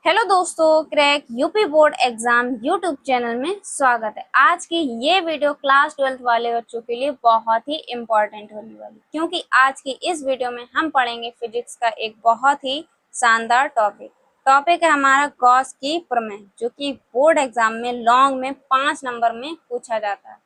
Hello दोस्तों, crack UP board exam YouTube channel में स्वागत है। आज की ये वीडियो क्लास 12th वाले बच्चों के लिए बहुत ही इम्पोर्टेंट होने वाली, क्योंकि आज की इस वीडियो में हम पढ़ेंगे फिजिक्स का एक बहुत ही शानदार टॉपिक है हमारा गॉस की प्रमेय, जो कि बोर्ड एग्जाम में लॉन्ग में 5 नंबर में पूछा जाता है।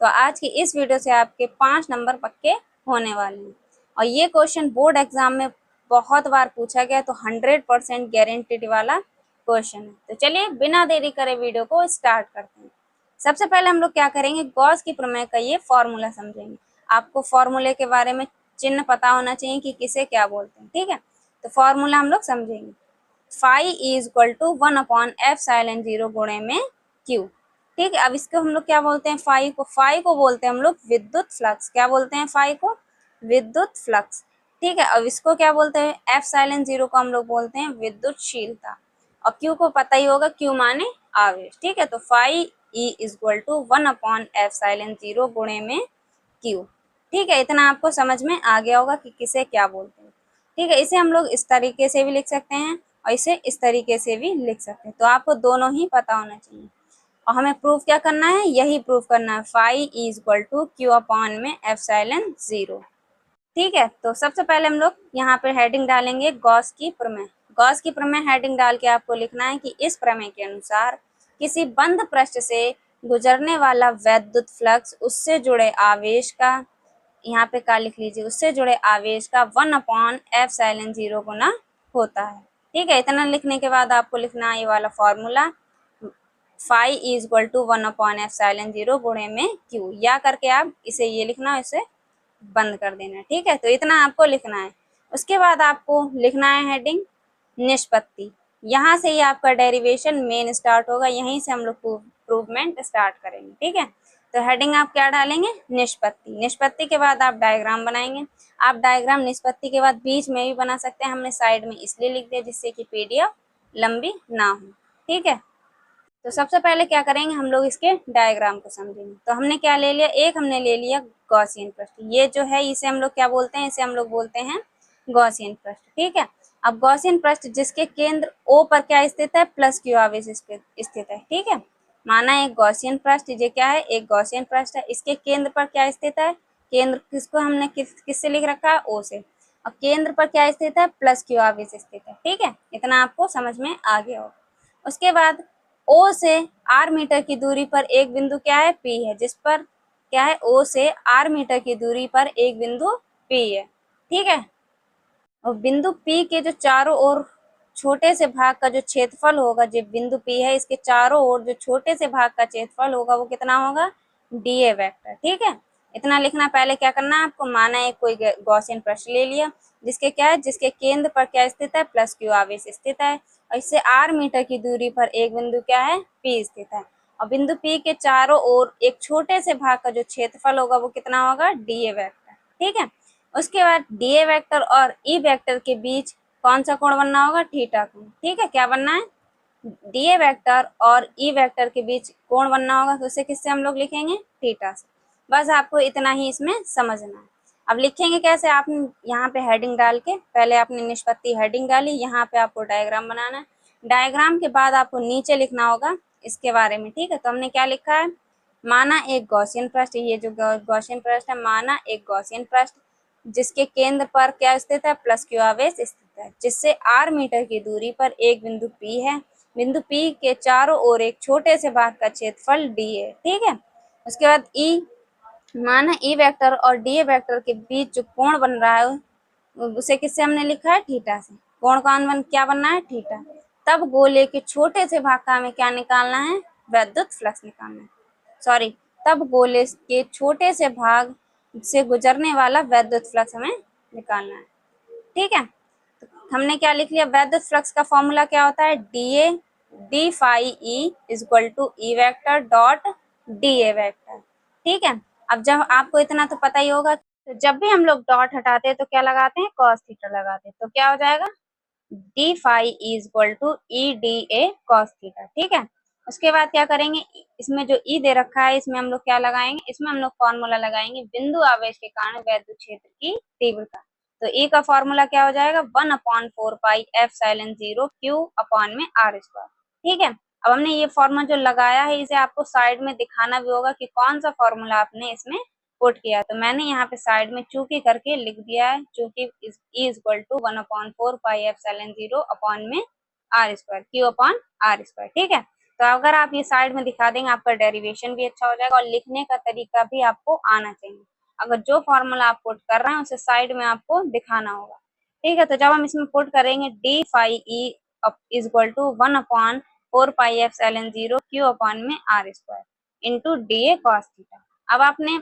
तो आज की इस वीडियो से आपके 5 नंबर पक्के होने वाले हैं और ये क्वेश्चन बोर्ड एग्जाम में बहुत बार पूछा गया, तो 100% गारंटीड वाला क्वेश्चन है। तो चलिए बिना देरी करे वीडियो को स्टार्ट करते हैं। सबसे पहले हम लोग क्या करेंगे, गॉस की प्रमेय का ये फॉर्मूला समझेंगे। आपको फॉर्मूले के बारे में चिन्ह पता होना चाहिए कि किसे क्या बोलते हैं, ठीक है। तो फॉर्मूला हम लोग समझेंगे। Phi is equal to 1/f epsilon 0 गुणे में क्यू, ठीक है। अब इसको हम लोग क्या बोलते हैं, फाई को बोलते हैं हम लोग विद्युत फ्लक्स। क्या बोलते हैं फाई को? विद्युत फ्लक्स, ठीक है। अब इसको क्या बोलते हैं, एफ साइलेंट 0 को हम लोग बोलते हैं विद्युतशीलता। और क्यू को पता ही होगा, क्यू माने आवेश, ठीक है। तो phi E is equal to 1/f epsilon 0 गुणे में क्यू, ठीक है। इतना आपको समझ में आ गया होगा कि किसे क्या बोलते हैं, ठीक है। इसे हम लोग इस तरीके से भी लिख सकते हैं और इसे इस तरीके से भी लिख सकते हैं। तो आपको दोनों ही पता होना चाहिए और हमें प्रूफ क्या करना है, यही प्रूफ करना है, phi is equal to Q upon में एफ साइलेंट 0, ठीक है। तो सबसे पहले हम लोग यहाँ पे हेडिंग डालेंगे गॉस की प्रमेय। गॉस की प्रमेय हेडिंग डाल के आपको लिखना है कि इस प्रमेय के अनुसार किसी बंद पृष्ठ से गुजरने वाला वैद्युत फ्लक्स उससे जुड़े आवेश का, यहाँ पे क्या लिख लीजिए, उससे जुड़े आवेश का 1/f साइलेंट 0 गुना होता है, ठीक है। इतना लिखने के बाद आपको लिखना है ये वाला formula, phi is equal to 1/f epsilon 0 गुणे में क्यू, या करके आप इसे ये लिखना, इसे बंद कर देना, ठीक है। तो इतना आपको लिखना है। उसके बाद आपको लिखना है हेडिंग निष्पत्ति। यहाँ से ही आपका डेरिवेशन मेन स्टार्ट होगा, यहीं से हम लोग प्रूवमेंट स्टार्ट करेंगे, ठीक है। तो हेडिंग आप क्या डालेंगे, निष्पत्ति। निष्पत्ति के बाद आप डायग्राम बनाएंगे। आप डायग्राम निष्पत्ति के बाद बीच में भी बना सकते हैं, हमने साइड में इसलिए लिख दिया जिससे कि पीडीएफ लंबी ना हो, ठीक है। तो सबसे पहले क्या करेंगे, हम लोग इसके डायग्राम को समझेंगे। तो हमने क्या ले लिया, एक हमने ले लिया गॉसियन पृष्ठ। ये जो है इसे हम लोग क्या बोलते हैं, इसे हम लोग बोलते हैं गॉसियन पृष्ठ, ठीक है। अब गॉसियन पृष्ठ जिसके केंद्र O पर क्या स्थित है, प्लस क्यू आवेश स्थित है, ठीक है। माना एक गॉसियन पृष्ठ, ये क्या है, एक गॉसियन पृष्ठ है। इसके केंद्र पर क्या स्थित है, केंद्र किसको हमने किससे लिख रखा है, O से। और केंद्र पर क्या स्थित है, प्लस क्यू आवेश स्थित है, ठीक है। इतना आपको समझ में आ गया होगा। उसके बाद O से R मीटर की दूरी पर एक बिंदु क्या है, P है, जिस पर क्या है, O से R मीटर की दूरी पर एक बिंदु P है, ठीक है। और बिंदु P के जो चारों ओर छोटे से भाग का जो क्षेत्रफल होगा, जो बिंदु P है इसके चारों ओर जो छोटे से भाग का क्षेत्रफल होगा वो कितना होगा, dA वेक्टर, ठीक है। इतना लिखना। पहले क्या करना है आपको, माना एक कोई गॉसियन प्रश्न ले लिया जिसके क्या है, जिसके केंद्र पर क्या स्थित है, प्लस क्यू आवेश स्थित है, और इससे R मीटर की दूरी पर एक बिंदु क्या है, P स्थित है। और बिंदु P के चारों ओर एक छोटे से भाग का जो क्षेत्रफल होगा वो कितना होगा, dA वेक्टर, ठीक है। उसके बाद dA वेक्टर और E वेक्टर के बीच कौन सा कोण बनना होगा, थीटा कोण, ठीक है। क्या बनना है, dA वेक्टर और E वेक्टर के बीच कोण बनना होगा, तो उसे किससे हम लोग लिखेंगे, थीटा से। बस आपको इतना ही इसमें समझना है। अब लिखेंगे कैसे, आपने यहाँ पे हेडिंग डाल के, पहले आपने निष्पत्ति हेडिंग डाली, यहाँ पे आपको डायग्राम बनाना है। डायग्राम के बाद आपको नीचे लिखना होगा इसके बारे में, ठीक है। तो हमने क्या लिखा है, माना एक गॉसियन पृष्ठ, ये जो गॉसियन पृष्ठ है, माना एक गॉसियन पृष्ठ जिसके केंद्र पर क्या स्थित है, प्लस क्यू आवेश स्थित है, जिससे R मीटर की दूरी पर एक बिंदु P है। बिंदु P के चारों ओर एक छोटे से भाग का क्षेत्रफल D है, ठीक है। उसके बाद E, माना E वेक्टर और dA वेक्टर के बीच जो कोण बन रहा है उसे किससे हमने लिखा है, थीटा से। कोण क्या बनना है, थीटा। तब गोले के छोटे से भाग का हमें क्या निकालना है, वैद्युत फ्लक्स निकालना है, सॉरी, तब गोले के छोटे से भाग से गुजरने वाला वैद्युत फ्लक्स हमें निकालना है, ठीक है। तो हमने क्या लिख लिया, वैद्युत फ्लक्स का फॉर्मूला क्या होता है, dA d phi E is equal to E vector dot dA vector, ठीक है। अब जब आपको इतना तो पता ही होगा, तो जब भी हम लोग डॉट हटाते हैं तो क्या लगाते हैं, cos थीटा लगाते हैं। तो क्या हो जाएगा, d phi is equal to E dA cos theta, ठीक है। उसके बाद क्या करेंगे, इसमें जो E दे रखा है इसमें हम लोग क्या लगाएंगे, इसमें हम लोग फॉर्मूला लगाएंगे बिंदु आवेश के कारण वैद्युत क्षेत्र की तीव्रता। तो ई का फॉर्मूला क्या हो जाएगा 1/4 पाई Q अपॉन में R स्क्वायर। ठीक है, अब हमने ये फॉर्मूला जो लगाया है इसे आपको साइड में दिखाना भी होगा कि कौन सा फॉर्मूला आपने इसमें पुट किया। तो मैंने यहाँ पे साइड में चूंकि करके लिख दिया है, चूंकि is equal to 1/4 pi upon में R square Q upon R square. ठीक है, तो अगर आप ये साइड में दिखा देंगे आपका डेरिवेशन भी अच्छा हो जाएगा और लिखने का तरीका भी आपको आना चाहिए। अगर जो फॉर्मूला आप पुट कर रहे हैं उसे साइड में आपको दिखाना होगा। ठीक है, तो जब हम इसमें पुट करेंगे D phi E is equal to 1/4 pi Q upon में R square into D A cos theta. अब आपने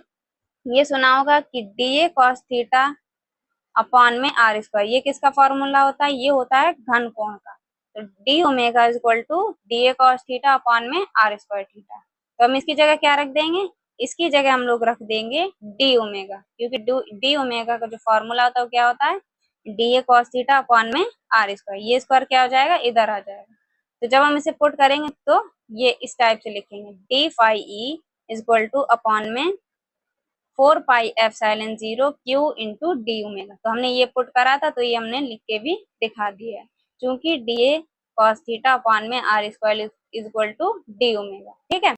ये सुना होगा कि D A cos theta upon में R स्क्वायर, ये किसका फॉर्मूला होता है, ये होता है घन कोण का। तो D omega is equal to D A cos theta upon में R स्क्वायर थीटा। तो हम इसकी जगह क्या रख देंगे, इसकी जगह हम लोग रख देंगे डी ओमेगा, क्योंकि डी ओमेगा का जो फॉर्मूला होता है वो क्या होता है D A cos theta upon में R स्क्वायर। ये स्क्वायर क्या हो जाएगा, इधर आ जाएगा। तो जब हम इसे पुट करेंगे तो ये इस टाइप से लिखेंगे D phi E is equal to upon में 4 pi Q into D omega. तो हमने ये पुट करा था तो ये हमने लिख के भी दिखा दिया है, क्योंकि D A cos theta upon में R square is equal to D omega. ठीक है,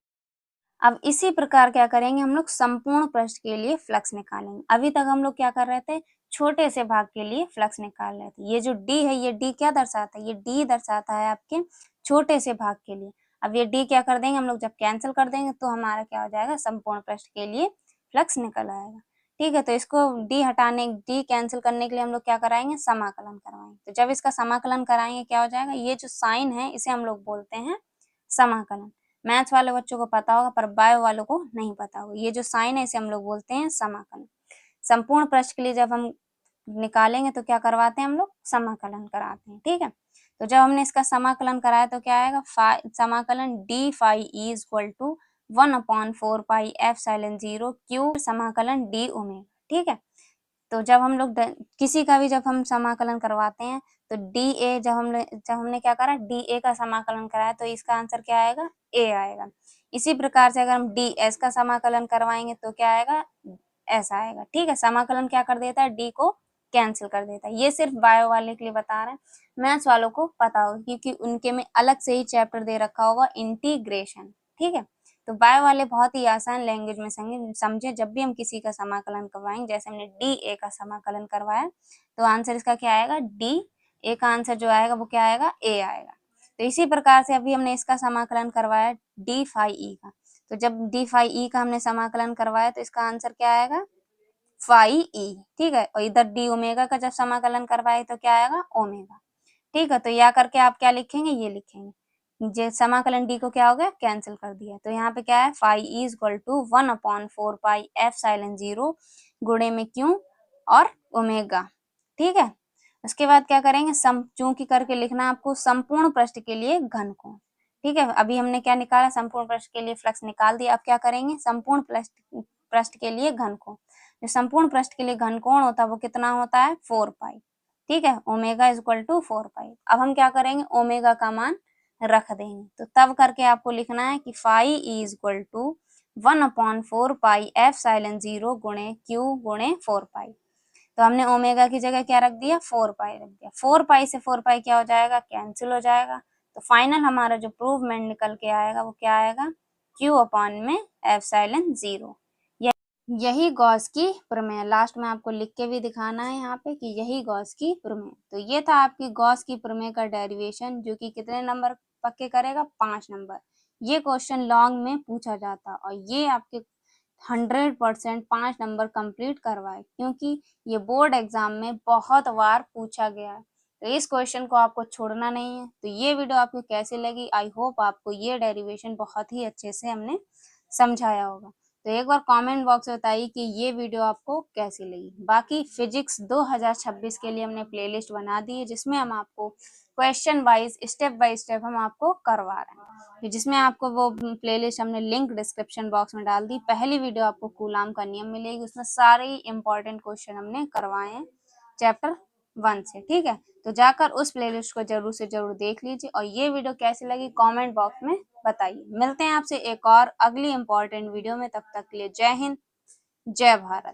अब इसी प्रकार क्या करेंगे हम लोग संपूर्ण पृष्ठ के लिए फ्लक्स निकालेंगे। अभी तक हम लोग क्या कर रहे थे, छोटे से भाग के लिए फ्लक्स निकाल रहे थे। ये जो डी है, ये डी क्या दर्शाता है, ये डी दर्शाता है आपके छोटे से भाग के लिए। अब ये डी क्या कर देंगे हम लोग, जब कैंसिल कर देंगे तो हमारा क्या हो जाएगा, संपूर्ण पृष्ठ के लिए फ्लक्स निकल आएगा। ठीक है, तो इसको डी हटाने, डी कैंसिल करने के लिए हम लोग क्या कराएंगे, समाकलन करवाएंगे। तो जब इसका समाकलन कराएंगे क्या हो जाएगा, ये जो साइन है इसे हम लोग बोलते हैं समाकलन। मैथ्स वाले बच्चों को पता होगा पर बायो वालों को नहीं पता होगा। ये जो साइन है इसे हम लोग बोलते हैं समाकलन। संपूर्ण पृष्ठ के लिए जब हम निकालेंगे तो क्या करवाते हैं हम लोग, समाकलन कराते हैं। ठीक है, तो जब हमने इसका समाकलन कराया तो क्या आएगा, समाकलन D phi E is equal to 1/4 pi Q समाकलन डी ओमेगा। ठीक है, तो जब हम लोग किसी का भी जब हम समाकलन करवाते हैं तो डी ए जब हमने क्या करा, डी ए का समाकलन कराया तो इसका आंसर क्या आएगा, ए आएगा। इसी प्रकार से अगर हम डी एस का समाकलन करवाएंगे तो क्या आएगा, ऐसा आएगा। ठीक है, समाकलन क्या कर देता है, डी को कैंसिल कर देता है। ये सिर्फ बायो वाले के लिए बता रहे हैं, मैथ्स वालों को पता होगा क्योंकि उनके में अलग से ही चैप्टर दे रखा होगा इंटीग्रेशन। ठीक है, तो बायो वाले बहुत ही आसान लैंग्वेज में समझे। जब भी हम किसी का समाकलन करवाएंगे, जैसे हमने डी ए का समाकलन करवाया तो आंसर इसका क्या आएगा, डी ए का आंसर जो आएगा वो क्या आएगा, ए आएगा। तो इसी प्रकार से अभी हमने इसका समाकलन करवाया डी फाई ई का, तो जब डी फाई ई का हमने समाकलन करवाया तो इसका आंसर क्या आएगा, फाई ई। ठीक है, और इधर डी ओमेगा का जब समाकलन करवाए तो क्या आएगा, ओमेगा। ठीक है, तो या करके आप क्या लिखेंगे, ये लिखेंगे, जे समाकलन डी को क्या हो गया, कैंसिल कर दिया। तो यहाँ पे क्या है, phi E is equal to 1/4 pi गुणे में क्यू और ओमेगा। ठीक है, उसके बाद क्या करेंगे, चूंकि करके लिखना आपको संपूर्ण पृष्ठ के लिए घन कोण। ठीक है, अभी हमने क्या निकाला, संपूर्ण पृष्ठ के लिए फ्लक्स निकाल दिया। अब क्या करेंगे, संपूर्ण पृष्ठ के लिए घन कोण। जो संपूर्ण पृष्ठ के लिए घन कोण होता है वो कितना होता है, 4 पाई। ठीक है, ओमेगा इज इक्वल टू 4 पाई। अब हम क्या करेंगे, ओमेगा का मान रख देंगे। तो तब करके आपको लिखना है कि phi E is equal to 1/4 pi गुणे क्यू गुणे 4 पाई। तो हमने ओमेगा की जगह क्या रख दिया, 4 पाई रख दिया। 4 पाई से 4 पाई क्या हो जाएगा, कैंसिल हो जाएगा। तो फाइनल हमारा जो प्रूवमेंट निकल के आएगा वो क्या आएगा, क्यू अपॉन में एप्सिलॉन 0। यही गॉस की प्रमेय, लास्ट में आपको लिख के भी दिखाना है यहाँ पे कि यही गॉस की प्रमेय। तो ये था आपकी गॉस की प्रमेय का डेरिवेशन, जो कि कितने नंबर पक्के करेगा, 5 नंबर। ये क्वेश्चन लॉन्ग में पूछा जाता और ये आपके 100% 5 नंबर कंप्लीट करवाए, क्योंकि ये बोर्ड एग्जाम में बहुत बार पूछा गया है। तो इस क्वेश्चन को आपको छोड़ना नहीं है। तो ये वीडियो आपको कैसी लगी, आई होप आपको ये डेरिवेशन बहुत ही अच्छे से हमने समझाया होगा। तो एक बार कमेंट बॉक्स में बताइए कि ये वीडियो आपको कैसी लगी। बाकी फिजिक्स 2026 के लिए हमने प्लेलिस्ट बना दी है, जिसमें हम आपको question wise step by step हम आपको करवा रहे हैं। तो जिसमें आपको वो प्लेलिस्ट हमने लिंक डिस्क्रिप्शन बॉक्स में डाल दी। पहली वीडियो आपको कूलाम का नियम मिलेगी, उसमें सारे इंपॉर्टेंट क्वेश्चन हमने करवाए हैं चैप्टर 1 से। ठीक है, तो जाकर उस प्लेलिस्ट को जरूर से जरूर देख लीजिए और ये वीडियो कैसी लगी कमेंट बॉक्स में बताइए। मिलते हैं आपसे एक और अगली इंपॉर्टेंट वीडियो में, तब तक के लिए जय हिंद, जय भारत।